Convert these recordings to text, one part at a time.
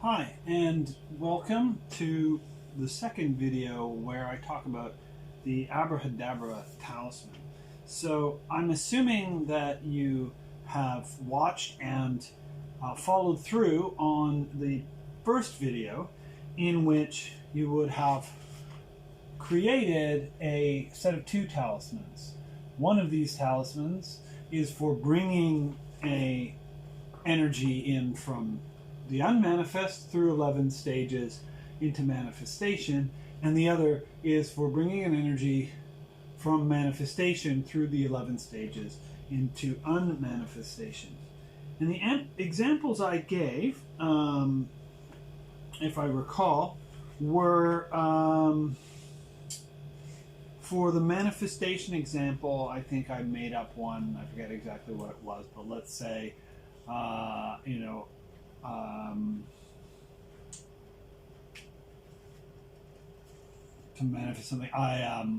Hi, and welcome to the second video where I talk about the Abrahadabra Talisman. So I'm assuming that you have watched and followed through on the first video, in which you would have created a set of two talismans. One of these talismans is for bringing a energy in from the unmanifest through 11 stages into manifestation, and the other is for bringing an energy from manifestation through the 11 stages into unmanifestation. And the examples I gave, if I recall, were for the manifestation example. I think I made up one. I forget exactly what it was, but let's say, to manifest something, I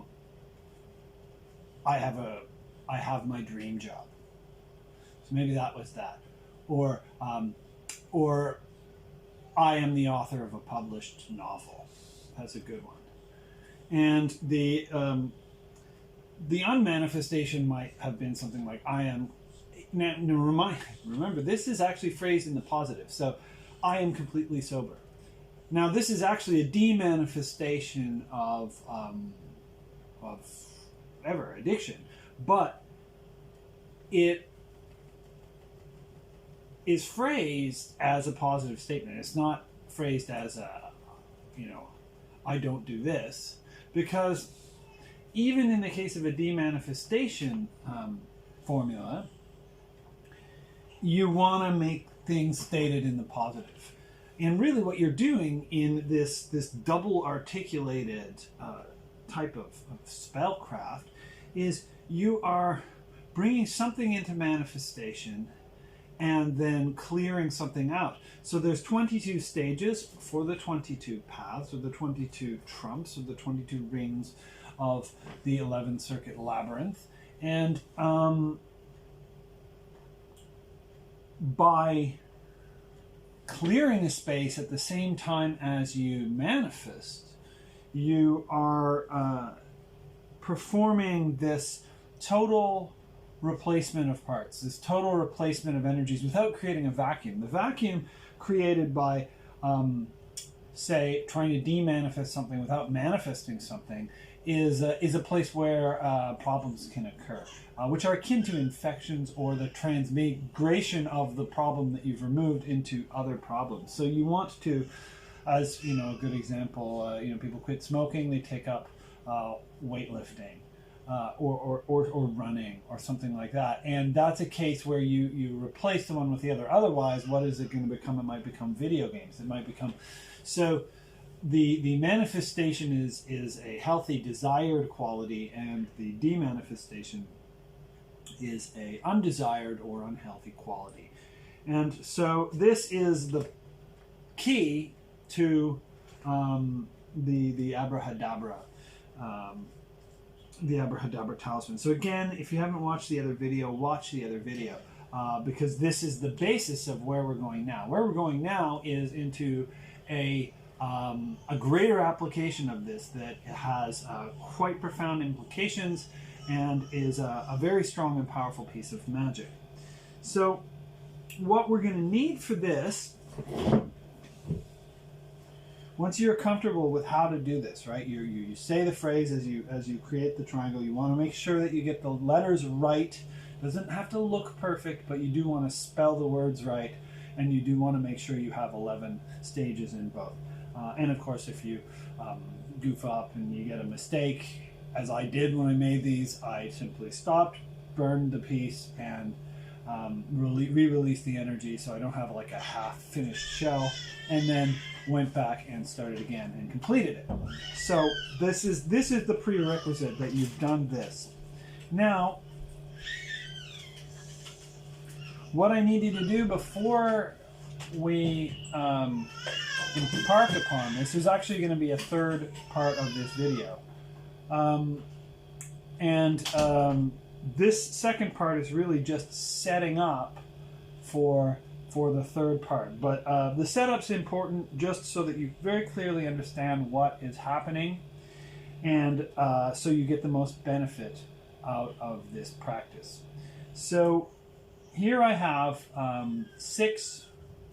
have my dream job. So maybe that was that, or I am the author of a published novel. That's a good one. And the unmanifestation might have been something like I am. Now remember, this is actually phrased in the positive. So, I am completely sober. Now, this is actually a demanifestation of whatever, addiction, but it is phrased as a positive statement. It's not phrased as a, I don't do this, because even in the case of a demanifestation formula, you want to make things stated in the positive. And really what you're doing in this double articulated type of spellcraft is you are bringing something into manifestation and then clearing something out. So there's 22 stages for the 22 paths, or the 22 trumps, or the 22 rings of the 11 circuit labyrinth. And by clearing a space at the same time as you manifest, you are performing this total replacement of parts, this total replacement of energies without creating a vacuum. The vacuum created by, say, trying to de-manifest something without manifesting something is a place where problems can occur, which are akin to infections or the transmigration of the problem that you've removed into other problems. So you want to, as a good example, people quit smoking, they take up weightlifting, or running, or something like that, and that's a case where you replace the one with the other. Otherwise, what is it going to become? It might become video games. It might become so. The manifestation is a healthy, desired quality, and the demanifestation is a undesired or unhealthy quality. And so this is the key to the Abrahadabra, Talisman. So again, if you haven't watched the other video, watch the other video, because this is the basis of where we're going now. Where we're going now is into a greater application of this that has quite profound implications and is a very strong and powerful piece of magic. So what we're going to need for this, once you're comfortable with how to do this, right? You say the phrase as you create the triangle. You want to make sure that you get the letters right. It doesn't have to look perfect, but you do want to spell the words right, and you do want to make sure you have 11 stages in both. And of course, if you goof up and you get a mistake, as I did when I made these, I simply stopped, burned the piece, and re-released the energy, so I don't have like a half-finished shell, and then went back and started again and completed it. So this is the prerequisite, that you've done this. Now, what I need you to do before we embark upon this is actually going to be a third part of this video. This second part is really just setting up for for the third part. But the setup's important just so that you very clearly understand what is happening, and so you get the most benefit out of this practice. So here I have 6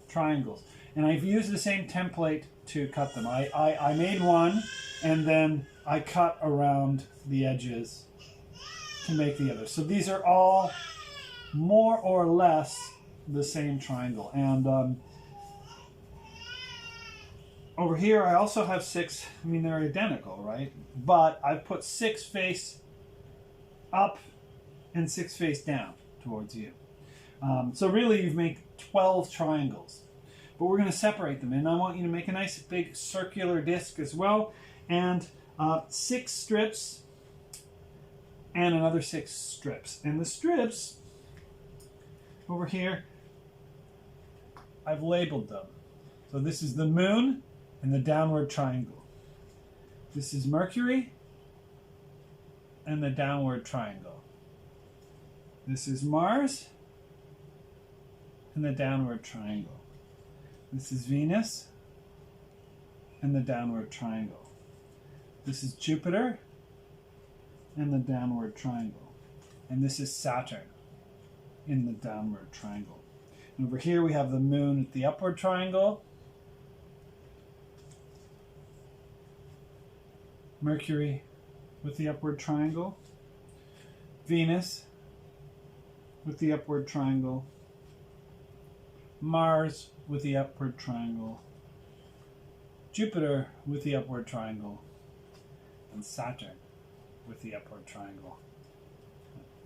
triangles, and I've used the same template to cut them. I made one, and then I cut around the edges to make the other. So these are all more or less the same triangle. And over here I also have 6, I mean they're identical, right? But I've put 6 face up and 6 face down towards you. So really you've made 12 triangles. But we're going to separate them, and I want you to make a nice big circular disc as well, and 6 strips and another 6 strips. And the strips over here, I've labeled them. So this is the moon and the downward triangle. This is Mercury and the downward triangle. This is Mars and the downward triangle. This is Venus and the downward triangle. This is Jupiter and the downward triangle. And this is Saturn in the downward triangle. And over here we have the moon at the upward triangle, Mercury with the upward triangle, Venus with the upward triangle, Mars with the upward triangle, Jupiter with the upward triangle, and Saturn with the upward triangle.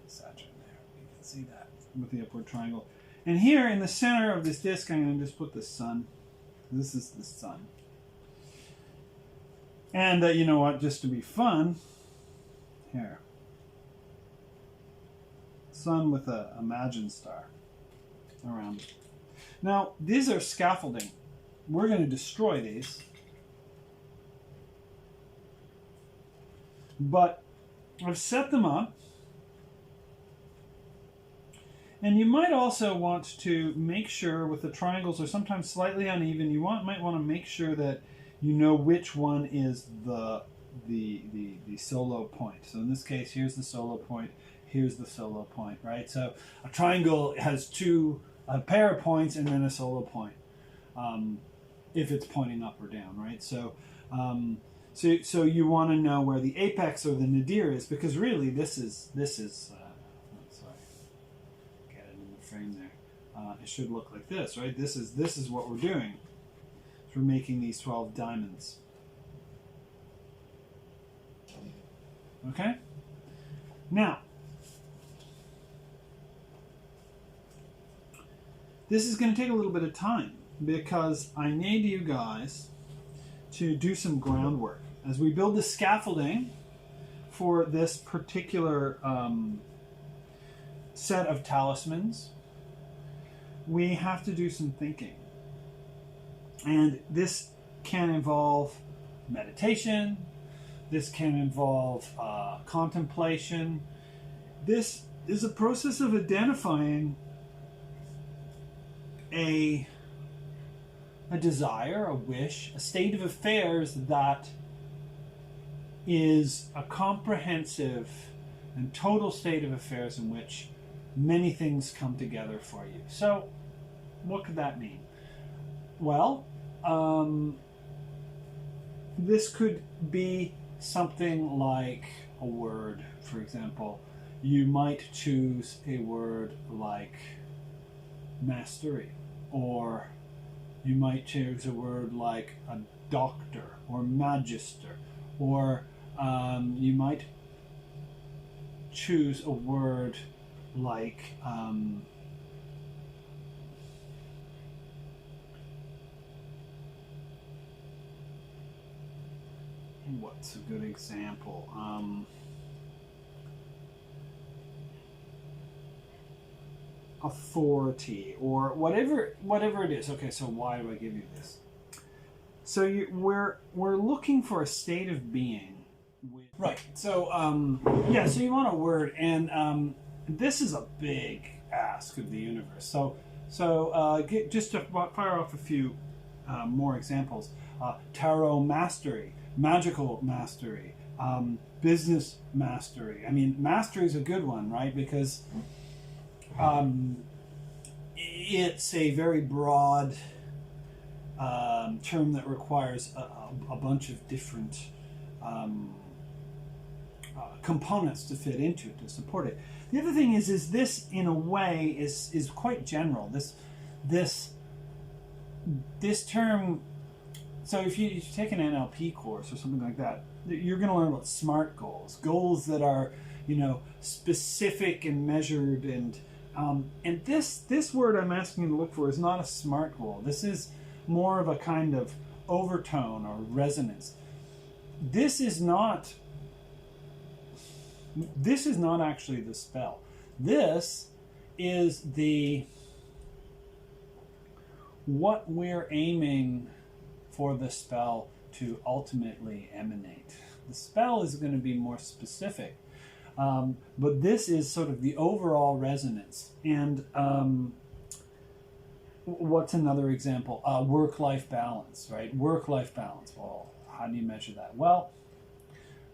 Saturn there, you can see that, with the upward triangle. And here in the center of this disc, I'm going to just put the sun. This is the sun. And you know what, just to be fun, here, sun with a imagine star around it. Now, these are scaffolding. We're going to destroy these. But I've set them up. And you might also want to make sure, with the triangles are sometimes slightly uneven, you might want to make sure that you know which one is the solo point. So in this case, here's the solo point, here's the solo point, right? So a triangle has a pair of points and then a solo point, if it's pointing up or down, right? So so you want to know where the apex or the nadir is, because really this is sorry, get it in the frame there. It should look like this, right? This is what we're doing. So we're making these 12 diamonds. Okay? Now, this is going to take a little bit of time, because I need you guys to do some groundwork. As we build the scaffolding for this particular set of talismans, we have to do some thinking. And this can involve meditation, this can involve contemplation. This is a process of identifying a desire, a wish, a state of affairs that is a comprehensive and total state of affairs in which many things come together for you. So, what could that mean? Well, this could be something like a word, for example. You might choose a word like mastery, or you might choose a word like a doctor or magister, or you might choose a word like what's a good example? Authority, or whatever it is. Okay, so why do I give you this? So we're looking for a state of being, right? So so you want a word, and this is a big ask of the universe. So So just to fire off a few more examples. Tarot mastery, magical mastery, business mastery. I mean, mastery is a good one, right? Because it's a very broad term that requires a bunch of different components to fit into it, to support it. The other thing is this in a way is quite general. This term. So if you take an NLP course or something like that, you're going to learn about SMART goals, goals that are, specific and measured, and this word I'm asking you to look for is not a SMART goal. This is more of a kind of overtone or resonance. This is not actually the spell. This is what we're aiming for the spell to ultimately emanate. The spell is going to be more specific, but this is sort of the overall resonance. And what's another example? Work-life balance, right? Work-life balance. Well, how do you measure that? Well,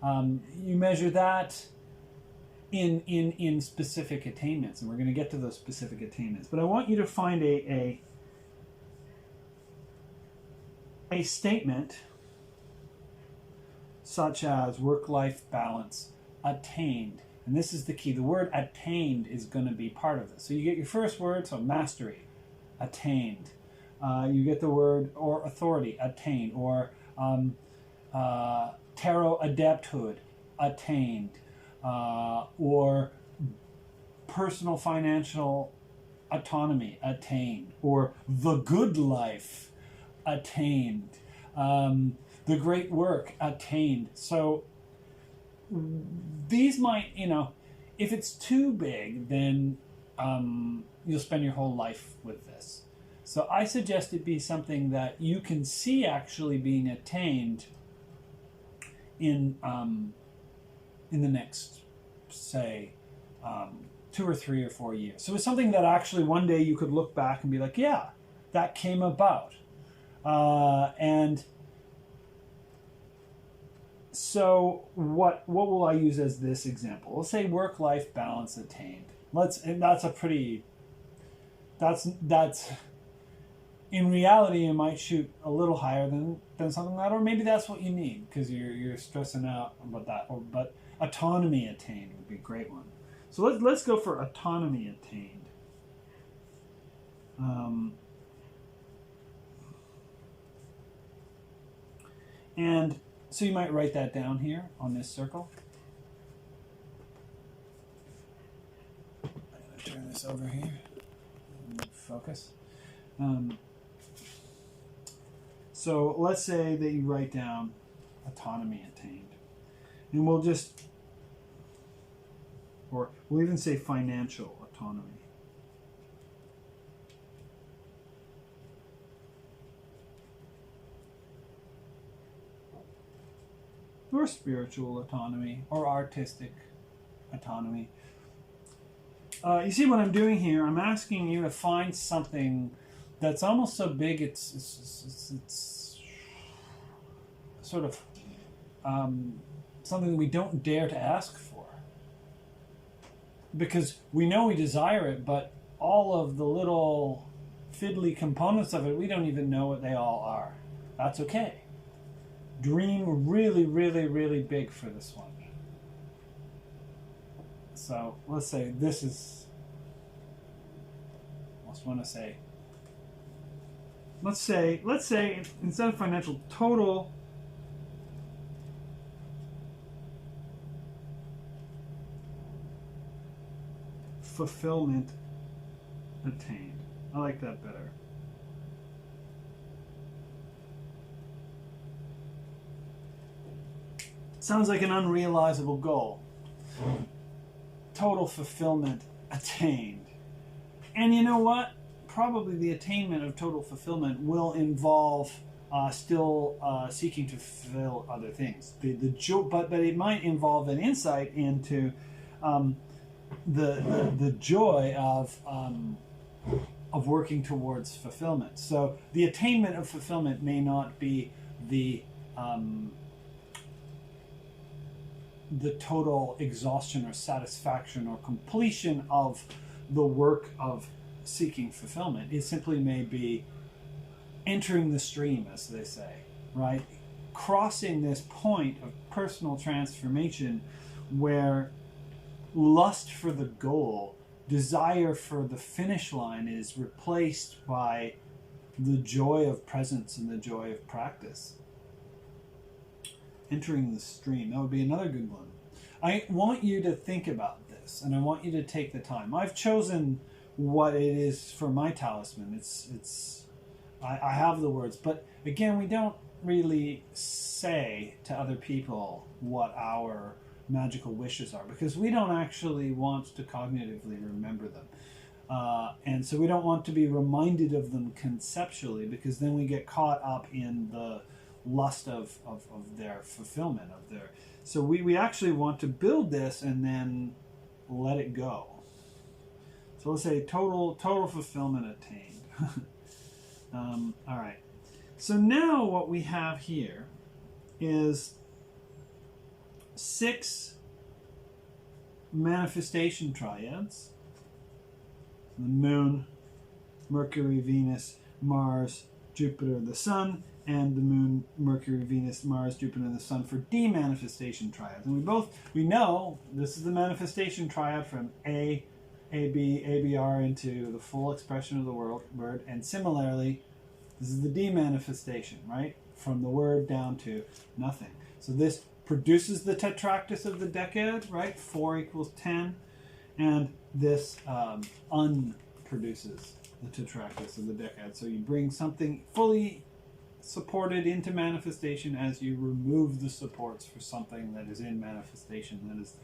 you measure that in specific attainments, and we're going to get to those specific attainments. But I want you to find a statement such as work-life balance attained. And this is the key. The word attained is going to be part of this. So you get your first word, so mastery, attained. You get the word or authority, attained, or tarot adepthood, attained, or personal financial autonomy, attained, or the good life, attained, the great work, attained. So these might, if it's too big, then you'll spend your whole life with this. So I suggest it be something that you can see actually being attained in the next, say, 2 or 3 or 4 years. So it's something that actually one day you could look back and be like, yeah, that came about. And so what will I use as this example? We'll say work-life balance attained. That's in reality, you might shoot a little higher than something like that, or maybe that's what you need because you're stressing out about that. But autonomy attained would be a great one. So let's go for autonomy attained. And so you might write that down here on this circle. I'm going to turn this over here. Focus. So let's say that you write down autonomy attained. And we'll even say financial autonomy. Or spiritual autonomy, or artistic autonomy. You see what I'm doing here? I'm asking you to find something that's almost so big it's sort of something we don't dare to ask for. Because we know we desire it, but all of the little fiddly components of it, we don't even know what they all are. That's okay. Dream really, really, really big for this one. So let's say this is, I just want to say, let's say instead of financial, total fulfillment attained. I like that better. Sounds like an unrealizable goal. Total fulfillment attained. And you know what? Probably the attainment of total fulfillment will involve still seeking to fulfill other things. But it might involve an insight into the joy of working towards fulfillment. So the attainment of fulfillment may not be the total exhaustion or satisfaction or completion of the work of seeking fulfillment. It simply may be entering the stream, as they say, right? Crossing this point of personal transformation where lust for the goal, desire for the finish line is replaced by the joy of presence and the joy of practice. Entering the stream, that would be another good one. I want you to think about this, and I want you to take the time. I've chosen what it is for my talisman. I have the words, but again, we don't really say to other people what our magical wishes are, because we don't actually want to cognitively remember them. And so we don't want to be reminded of them conceptually, because then we get caught up in the lust of their fulfillment of their. So we actually want to build this and then let it go. So let's say total fulfillment attained. All right. So now what we have here is 6 manifestation triads. The moon, Mercury, Venus, Mars, Jupiter, the Sun, and the moon, Mercury, Venus, Mars, Jupiter, and the Sun for demanifestation triads. And we know this is the manifestation triad from A, AB, ABR into the full expression of the word, and similarly, this is the demanifestation, right? From the word down to nothing. So this produces the tetractys of the decade, right? 4 equals 10. And this unproduces the tetractys of the decade. So you bring something fully supported into manifestation as you remove the supports for something that is in manifestation that is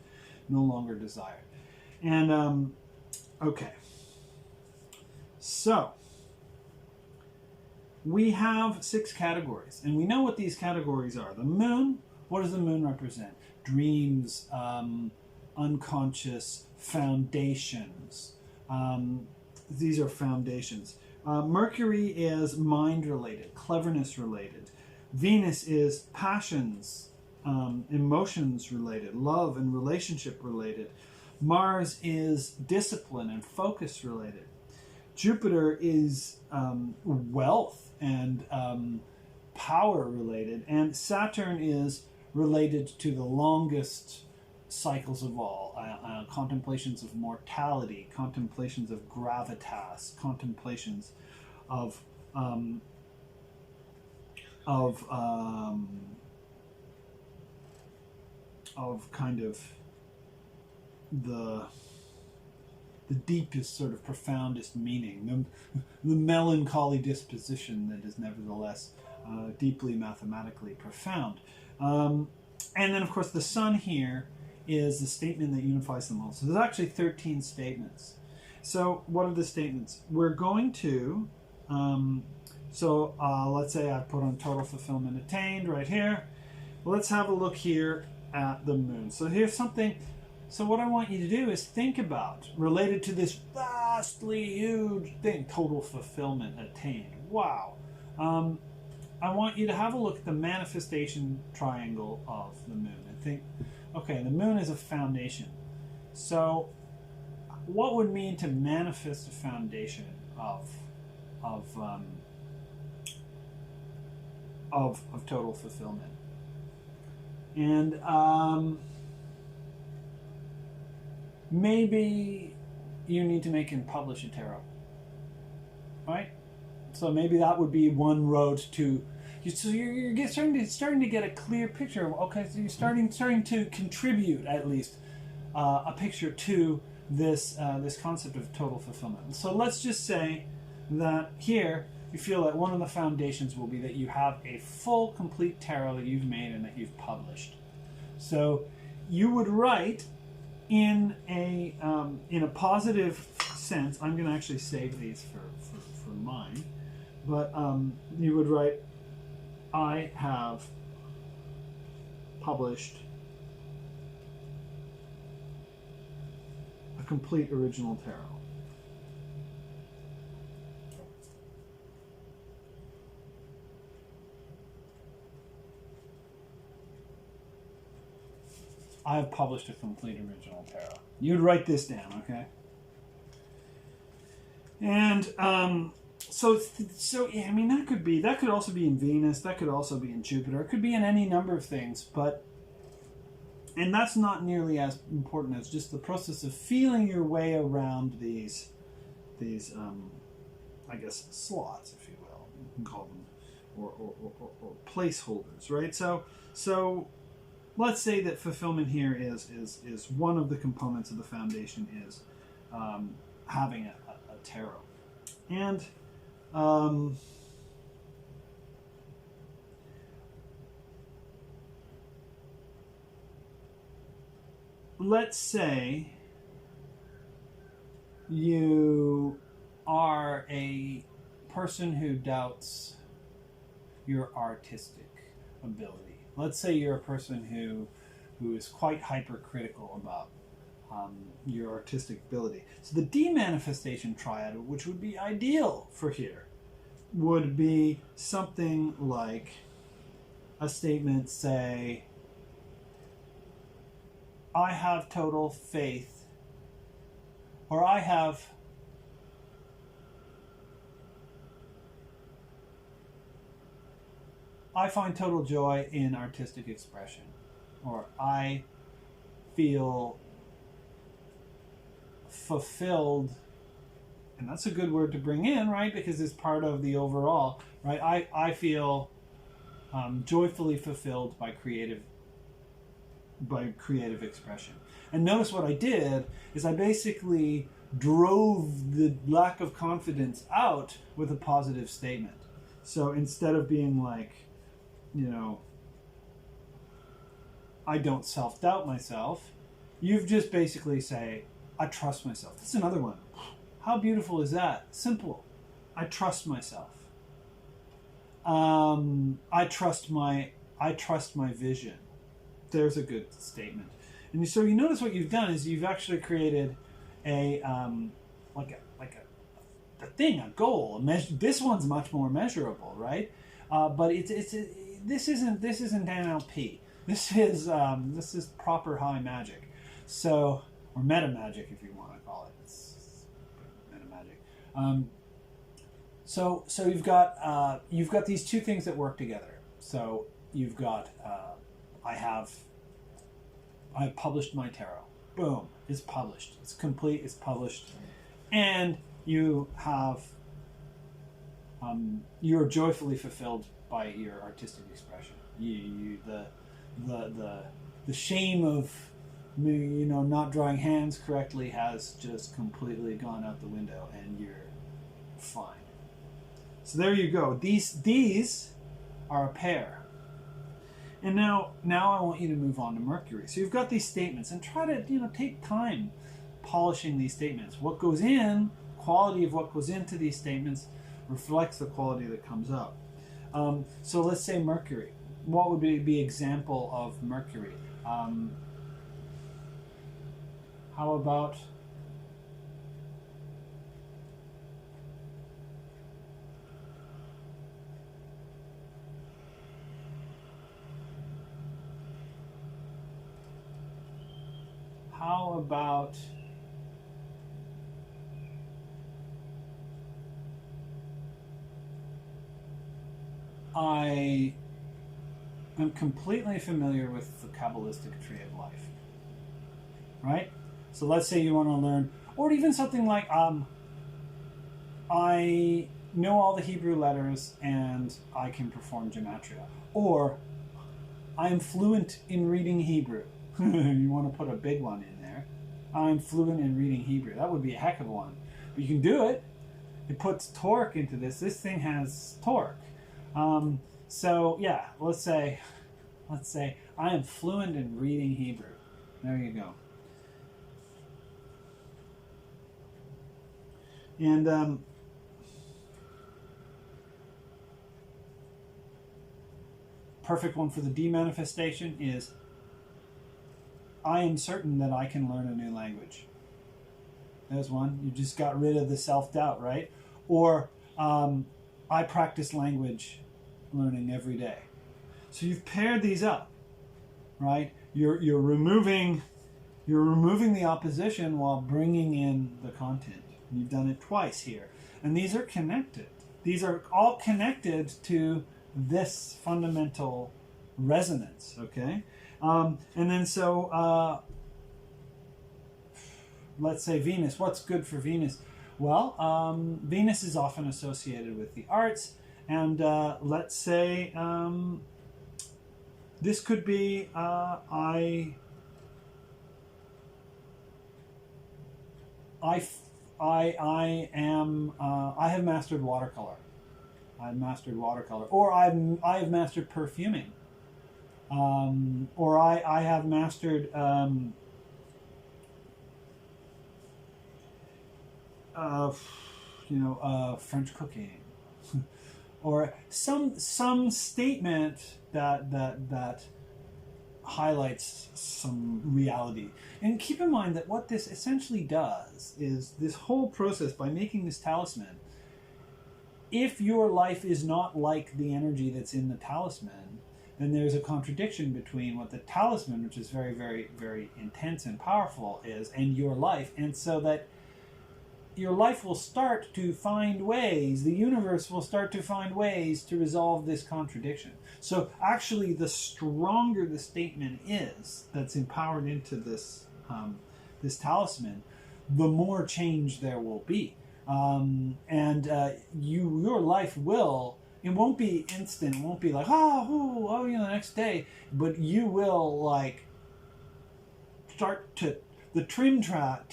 no longer desired. And, okay. So, we have 6 categories, and we know what these categories are. The moon, what does the moon represent? Dreams, unconscious, foundations. These are foundations. Mercury is mind-related, cleverness-related. Venus is passions, emotions-related, love and relationship-related. Mars is discipline and focus-related. Jupiter is wealth and power-related. And Saturn is related to the longest cycles of all, contemplations of mortality, contemplations of gravitas, contemplations of kind of the deepest, sort of profoundest meaning, the melancholy disposition that is nevertheless deeply mathematically profound. And then, of course, the sun here is the statement that unifies them all. So there's actually 13 statements. So what are the statements? We're going to, let's say I put on total fulfillment attained right here. Let's have a look here at the moon. So here's something. So what I want you to do is think about, related to this vastly huge thing, total fulfillment attained. Wow. I want you to have a look at the manifestation triangle of the moon and think, okay, the moon is a foundation. So what would mean to manifest a foundation of total fulfillment? And maybe you need to make and publish a tarot, right? So maybe that would be one road to. So you're starting to get a clear picture of, okay, so you're starting to contribute at least a picture to this this concept of total fulfillment. So let's just say that here you feel that one of the foundations will be that you have a full, complete tarot that you've made and that you've published. So you would write in a positive sense. I'm going to actually save these for mine, but you would write, I have published a complete original tarot. I have published a complete original tarot. You'd write this down, okay? And so yeah, I mean, that could also be in Venus, that could also be in Jupiter, it could be in any number of things, and that's not nearly as important as just the process of feeling your way around these I guess slots, if you will, you can call them, or placeholders, right? So let's say that fulfillment here is one of the components of the foundation is having a tarot. And let's say you are a person who doubts your artistic ability. Let's say you're a person who is quite hypercritical about your artistic ability. So the demanifestation triad, which would be ideal for here, would be something like a statement, say, I have total faith, or I find total joy in artistic expression, or I feel fulfilled, and that's a good word to bring in, right? Because it's part of the overall, right? I feel joyfully fulfilled by creative expression. And notice what I did is I basically drove the lack of confidence out with a positive statement. So instead of being like, you know, I don't self-doubt myself, you've just basically say, I trust myself. That's another one. How beautiful is that? Simple. I trust myself. I trust my vision. There's a good statement. And so you notice what you've done is you've actually created a thing, a goal. This one's much more measurable, right? But this isn't NLP. This is proper high magic. So, or meta magic, if you want to call it. It's meta magic. So you've got these two things that work together. So you've got I've published my tarot. Boom, it's published. It's complete. It's published, and you have you're joyfully fulfilled by your artistic expression. The shame of not drawing hands correctly has just completely gone out the window, and you're fine. So there you go. These are a pair. And now I want you to move on to Mercury. So you've got these statements, and try to take time polishing these statements. What goes in, quality of what goes into these statements reflects the quality that comes up. So let's say Mercury. What would be example of Mercury? How about I am completely familiar with the Kabbalistic tree of life, right? So let's say you want to learn, or even something like, I know all the Hebrew letters and I can perform gematria, or I'm fluent in reading Hebrew. You want to put a big one in there. I'm fluent in reading Hebrew. That would be a heck of a one. But you can do it. It puts torque into this. This thing has torque. So yeah, let's say I am fluent in reading Hebrew. There you go. And perfect one for the demanifestation is, I am certain that I can learn a new language. There's one. You just got rid of the self-doubt, right? Or I practice language learning every day. So you've paired these up. right? You're removing the opposition while bringing in the content. You've done it twice here, and these are connected. These are all connected to this fundamental resonance. Okay, and then so let's say Venus. What's good for Venus? Well, Venus is often associated with the arts, and let's say this could be I have mastered watercolor. I've mastered watercolor, or I have mastered perfuming, or I have mastered French cooking, or some statement that highlights some reality. And keep in mind that what this essentially does is this whole process, by making this talisman, if your life is not like the energy that's in the talisman, then there's a contradiction between what the talisman, which is very, very, very intense and powerful, is, and your life. And so that your life will start to find ways, the universe will start to find ways to resolve this contradiction. So actually, the stronger the statement is that's empowered into this this talisman, the more change there will be. Your life will, it won't be instant, it won't be like, the next day, but you will like start to, the trim tab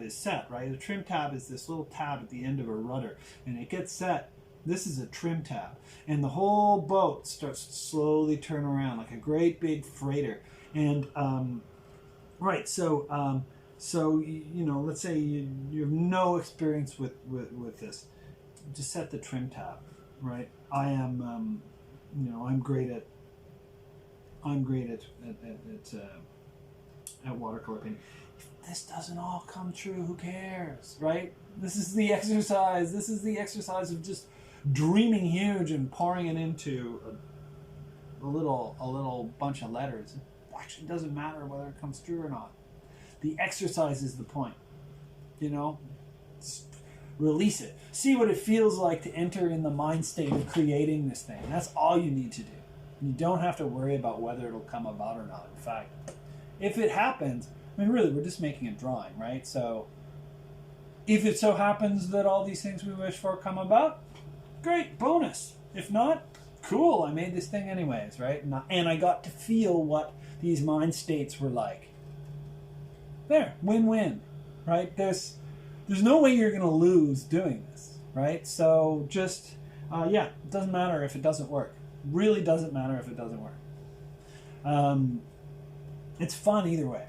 is set, right? The trim tab is this little tab at the end of a rudder, and it gets set. This is a trim tab, and the whole boat starts to slowly turn around like a great big freighter. And right, so let's say you have no experience with this. Just set the trim tab, right? I am, I'm great at watercolor painting. If this doesn't all come true, who cares, right? This is the exercise. This is the exercise of just dreaming huge and pouring it into a little bunch of letters. It actually doesn't matter whether it comes true or not. The exercise is the point. Just release it. See what it feels like to enter in the mind state of creating this thing. That's all you need to do. You don't have to worry about whether it'll come about or not. In fact, if it happens, I mean, really, we're just making a drawing, right? So if it so happens that all these things we wish for come about, great, bonus. If not, cool, I made this thing anyways, right? And I got to feel what these mind states were like. There, win-win, right? There's no way you're going to lose doing this, right? So just, it doesn't matter if it doesn't work. Really doesn't matter if it doesn't work. It's fun either way.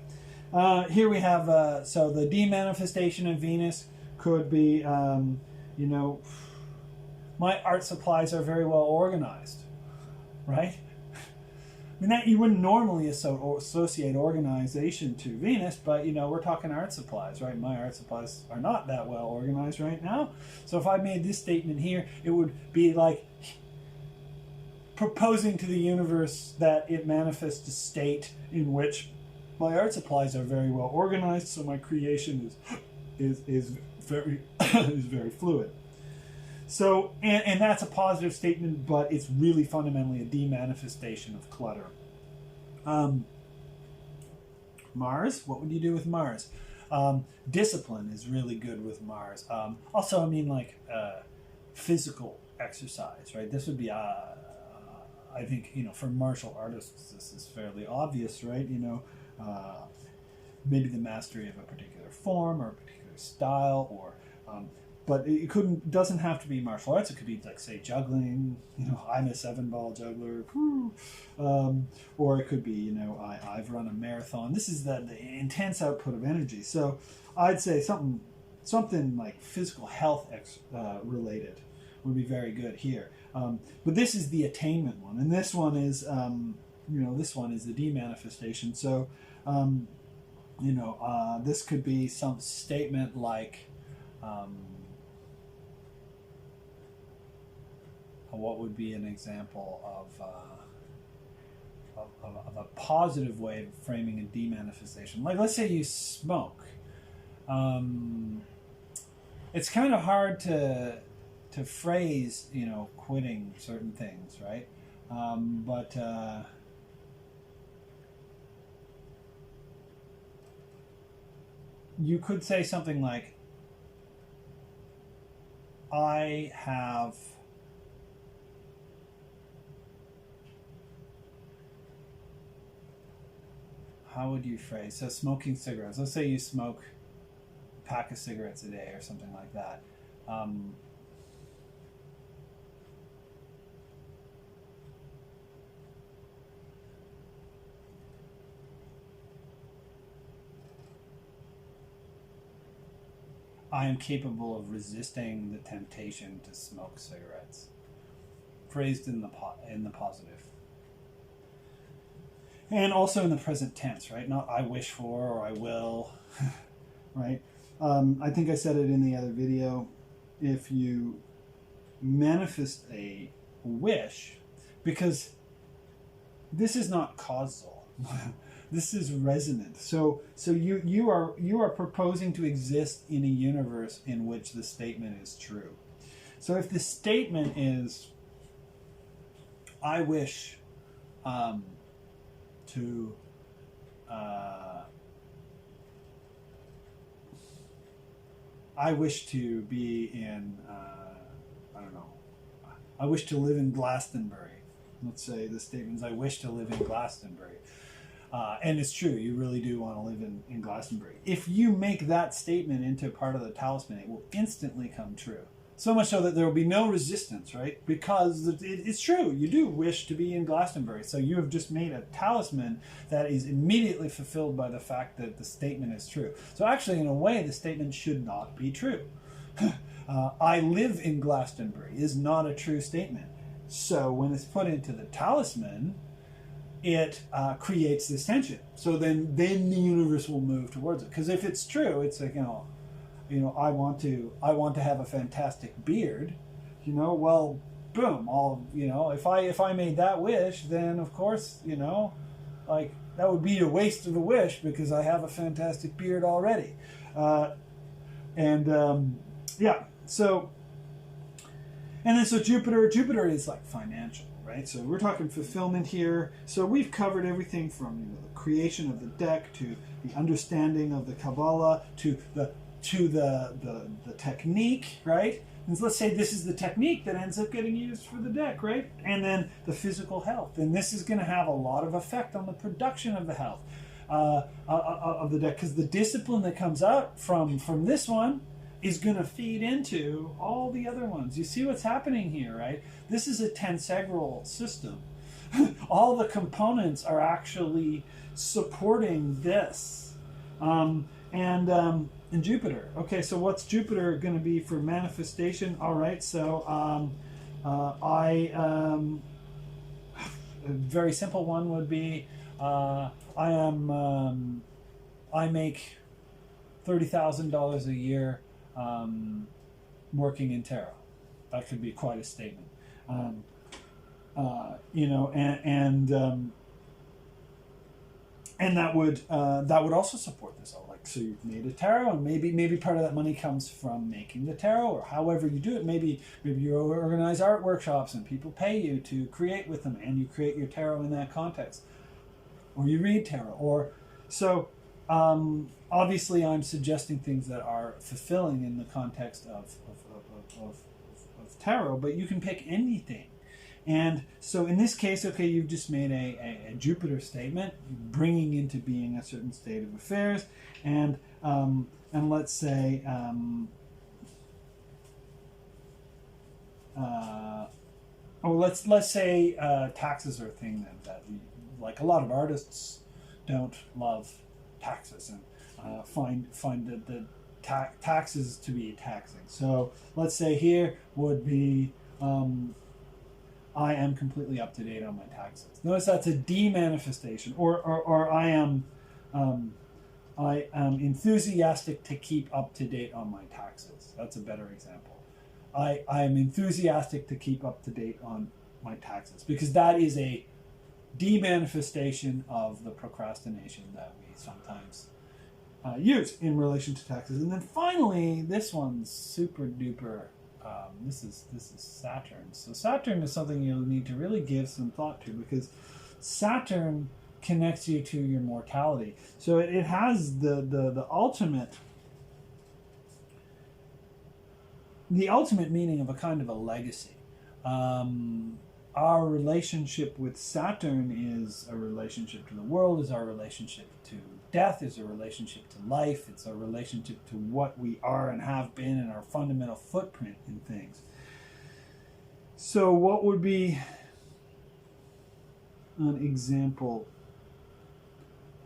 Here we have, so the demanifestation of Venus could be, my art supplies are very well organized, right? I mean, that you wouldn't normally associate organization to Venus, but, we're talking art supplies, right? My art supplies are not that well organized right now. So if I made this statement here, it would be like proposing to the universe that it manifests a state in which my art supplies are very well organized, so my creation is very is very fluid. So, and that's a positive statement, but it's really fundamentally a demanifestation of clutter. Mars, what would you do with Mars? Discipline is really good with Mars. Also, I mean, like physical exercise, right? This would be, I think, for martial artists, this is fairly obvious, right? Maybe the mastery of a particular form or a particular style, or but it doesn't have to be martial arts. It could be, like, say, juggling. I'm a 7-ball juggler. Or it could be, I've run a marathon. This is the intense output of energy. So I'd say something like physical health related would be very good here. But this is the attainment one, and this one is, this one is the demanifestation. So, this could be some statement like, what would be an example of of a positive way of framing a demanifestation. Like, let's say you smoke. It's kind of hard to phrase, quitting certain things, right? But you could say something like, I have how would you phrase? So smoking cigarettes. Let's say you smoke a pack of cigarettes a day or something like that. I am capable of resisting the temptation to smoke cigarettes. Phrased in the positive. And also in the present tense, right? Not I wish for or I will, right? I think I said it in the other video. If you manifest a wish, because this is not causal, this is resonant. So you are proposing to exist in a universe in which the statement is true. So if the statement is, I wish to I wish to be in I don't know, I wish to live in Glastonbury. Let's say the statement is, I wish to live in Glastonbury. And it's true, you really do want to live in Glastonbury. If you make that statement into part of the talisman, it will instantly come true. So much so that there will be no resistance, right? Because it's true, you do wish to be in Glastonbury. So you have just made a talisman that is immediately fulfilled by the fact that the statement is true. So actually, in a way, the statement should not be true. I live in Glastonbury is not a true statement. So when it's put into the talisman, it creates this tension. So then the universe will move towards it. Because if it's true, it's like, I want to have a fantastic beard, well, boom, if I made that wish, then of course, like that would be a waste of a wish because I have a fantastic beard already. So Jupiter is like financial, right? So we're talking fulfillment here. So we've covered everything from the creation of the deck to the understanding of the Kabbalah to the technique, right? And let's say this is the technique that ends up getting used for the deck, right? And then the physical health. And this is going to have a lot of effect on the production of the health of the deck, because the discipline that comes out from this one is going to feed into all the other ones. You see what's happening here, right? This is a tensegral system. All the components are actually supporting this. And Jupiter. Okay, so what's Jupiter going to be for manifestation? All right, so a very simple one would be I make $30,000 a year working in tarot. That could be quite a statement. And that would also support this. So you've made a tarot, and maybe part of that money comes from making the tarot, or however you do it. Maybe you organize art workshops and people pay you to create with them, and you create your tarot in that context, or you read tarot, or so. Obviously, I'm suggesting things that are fulfilling in the context of tarot, but you can pick anything. And so in this case, okay, you've just made a Jupiter statement, bringing into being a certain state of affairs, and let's say let's say taxes are a thing that like a lot of artists don't love taxes and find the taxes to be taxing. So let's say here would be I am completely up to date on my taxes. Notice that's a demanifestation, or I am enthusiastic to keep up to date on my taxes. That's a better example. I am enthusiastic to keep up to date on my taxes, because that is a de-manifestation of the procrastination that we sometimes use in relation to taxes. And then finally, this one's super duper. This is Saturn. So Saturn is something you'll need to really give some thought to, because Saturn connects you to your mortality. So it has the ultimate meaning of a kind of a legacy. Our relationship with Saturn is a relationship to the world, is our relationship to death, is a relationship to life, it's a relationship to what we are and have been, and our fundamental footprint in things. So what would be an example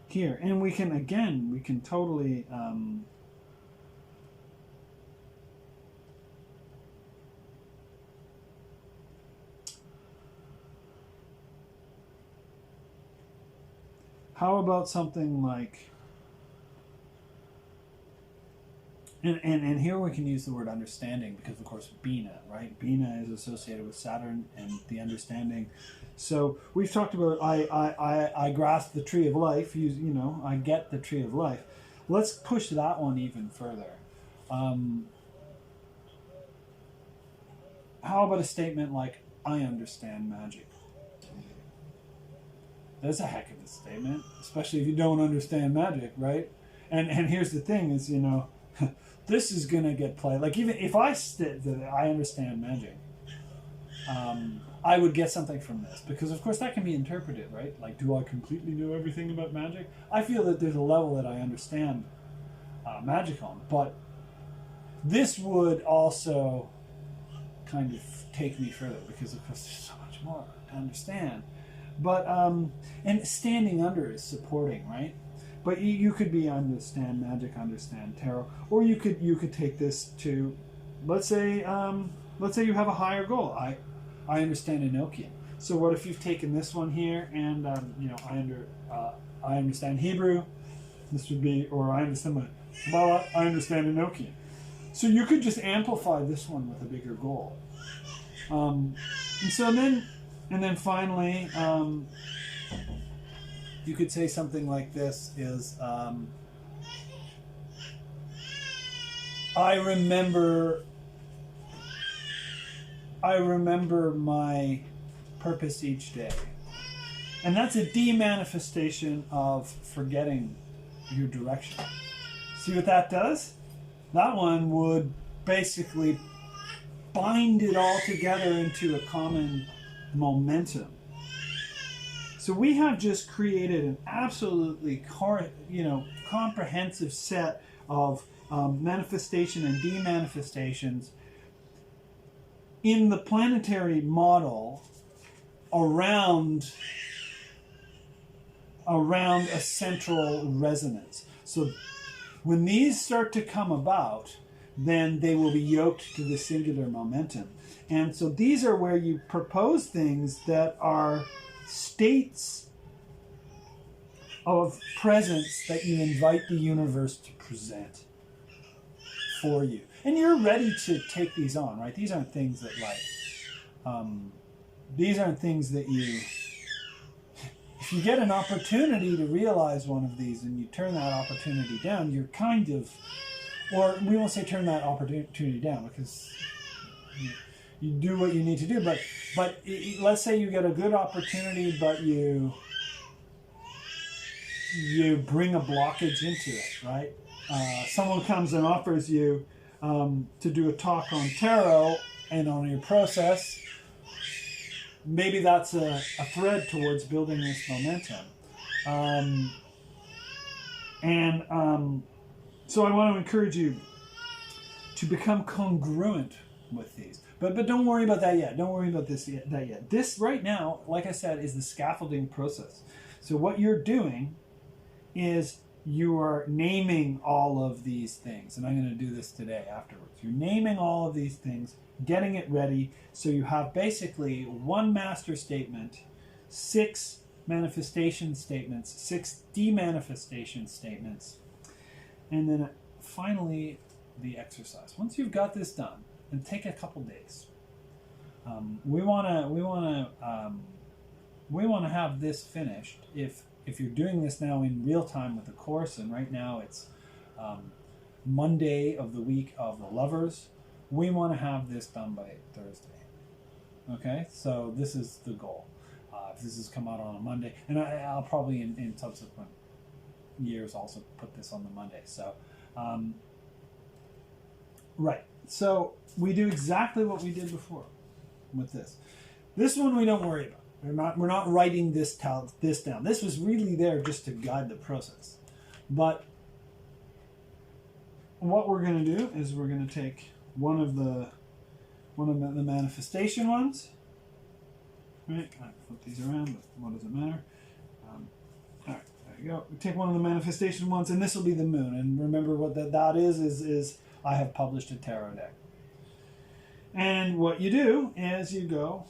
here? And we can totally how about something like, and here we can use the word understanding, because of course Bina, right? Bina is associated with Saturn and the understanding. So we've talked about I grasp the tree of life, I get the tree of life. Let's push that one even further. How about a statement like, I understand magic? That's a heck of a statement, especially if you don't understand magic, right? And here's the thing is, this is going to get played. Like, even if I said that I understand magic, I would get something from this, because of course that can be interpreted, right? Like, do I completely know everything about magic? I feel that there's a level that I understand magic on, but this would also kind of take me further, because of course there's so much more to understand. But and standing under is supporting, right? But you could be understand magic, understand tarot, or you could take this to, let's say you have a higher goal. I understand Enochian. So what if you've taken this one here and I understand Hebrew. This would be, or I understand Kabbalah. I understand Enochian. So you could just amplify this one with a bigger goal. And then finally, you could say something like this is, I remember my purpose each day. And that's a de-manifestation of forgetting your direction. See what that does? That one would basically bind it all together into a common momentum. So we have just created an absolutely comprehensive set of manifestation and de-manifestations in the planetary model around a central resonance. So when these start to come about, then they will be yoked to the singular momentum. And so these are where you propose things that are states of presence that you invite the universe to present for you. And you're ready to take these on, right? These aren't things that you, if you get an opportunity to realize one of these and you turn that opportunity down, you're kind of, or we won't say turn that opportunity down, because you do what you need to do, but let's say you get a good opportunity, but you bring a blockage into it, right? Someone comes and offers you to do a talk on tarot and on your process. Maybe that's a thread towards building this momentum. So I want to encourage you to become congruent with these. But don't worry about that yet. Don't worry about that yet. This right now, like I said, is the scaffolding process. So what you're doing is you are naming all of these things. And I'm going to do this today afterwards. You're naming all of these things, getting it ready, so you have basically one master statement, 6 manifestation statements, 6 de-manifestation statements, and then finally the exercise. Once you've got this done, and take a couple days, we want to we want to have this finished. If you're doing this now in real time with the course, and right now it's Monday of the week of the lovers, we want to have this done by Thursday. Okay, so this is the goal. If this has come out on a Monday, and I'll probably in subsequent years also put this on the Monday. So, right. So we do exactly what we did before with this. This one we don't worry about. We're not writing this down. This was really there just to guide the process. But what we're going to do is we're going to take one of the manifestation ones. Right, I flip these around, but what does it matter? All right, there you go. We take one of the manifestation ones, and this will be the moon. And remember what that is I have published a tarot deck. And what you do is you go,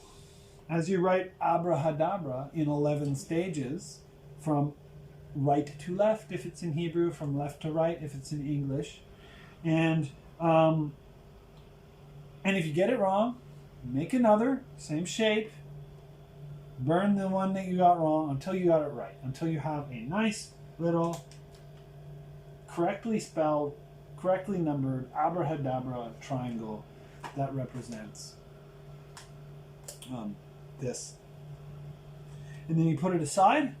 as you write Abrahadabra in 11 stages, from right to left if it's in Hebrew, from left to right if it's in English. And if you get it wrong, make another, same shape, burn the one that you got wrong until you got it right, until you have a nice little, correctly spelled, correctly numbered Abrahadabra triangle that represents this. And then you put it aside,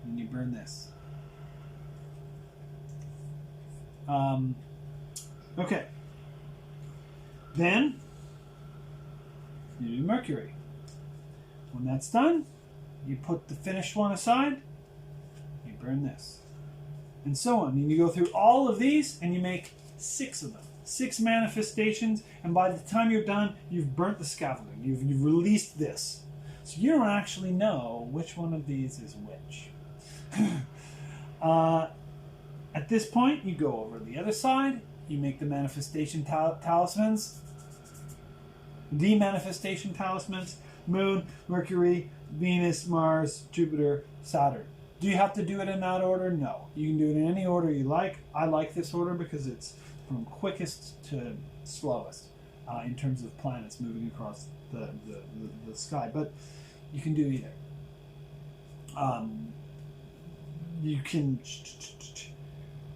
and you burn this. Okay. Then you do Mercury. When that's done, you put the finished one aside, you burn this. And so on. And you go through all of these and you make 6 of them. 6 manifestations, and by the time you're done, you've burnt the scaffolding. You've released this. So you don't actually know which one of these is which. At this point, you go over the other side, you make the manifestation talismans, the manifestation talismans, Moon, Mercury, Venus, Mars, Jupiter, Saturn. Do you have to do it in that order? No. You can do it in any order you like. I like this order because it's from quickest to slowest in terms of planets moving across the sky. But you can do either. You can...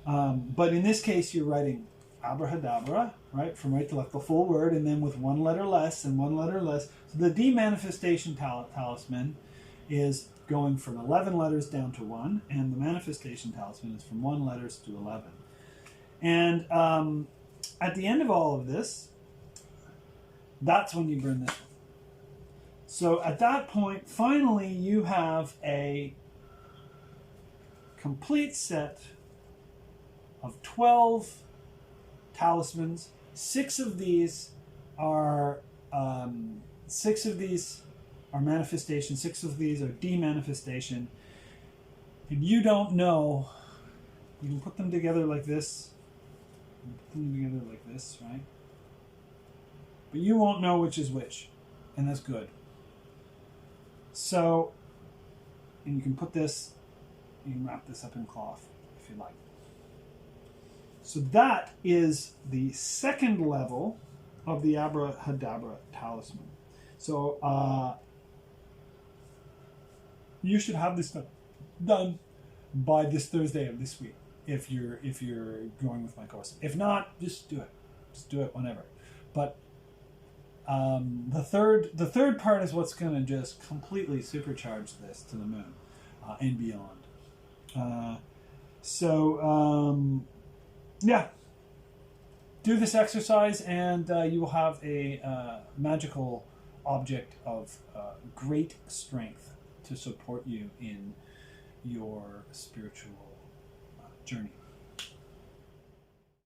but in this case, you're writing Abrahadabra, right, from right to left, the full word, and then with one letter less and one letter less. So the demanifestation talisman is going from 11 letters down to 1, and the manifestation talisman is from 1 letters to 11. And at the end of all of this, that's when you burn this one. So at that point, finally, you have a complete set of 12 talismans. 6 of these are manifestation. 6 of these are demanifestation. And you don't know. You can put them together like this. Put them together like this, right? But you won't know which is which, and that's good. So, and you can put this. You can wrap this up in cloth if you like. So that is the second level of the Abrahadabra talisman. So you should have this done by this Thursday of this week if you're going with my course. If not, just do it. Just do it whenever. But the third part is what's going to just completely supercharge this to the moon and beyond. Yeah, do this exercise and you will have a magical object of great strength to support you in your spiritual journey.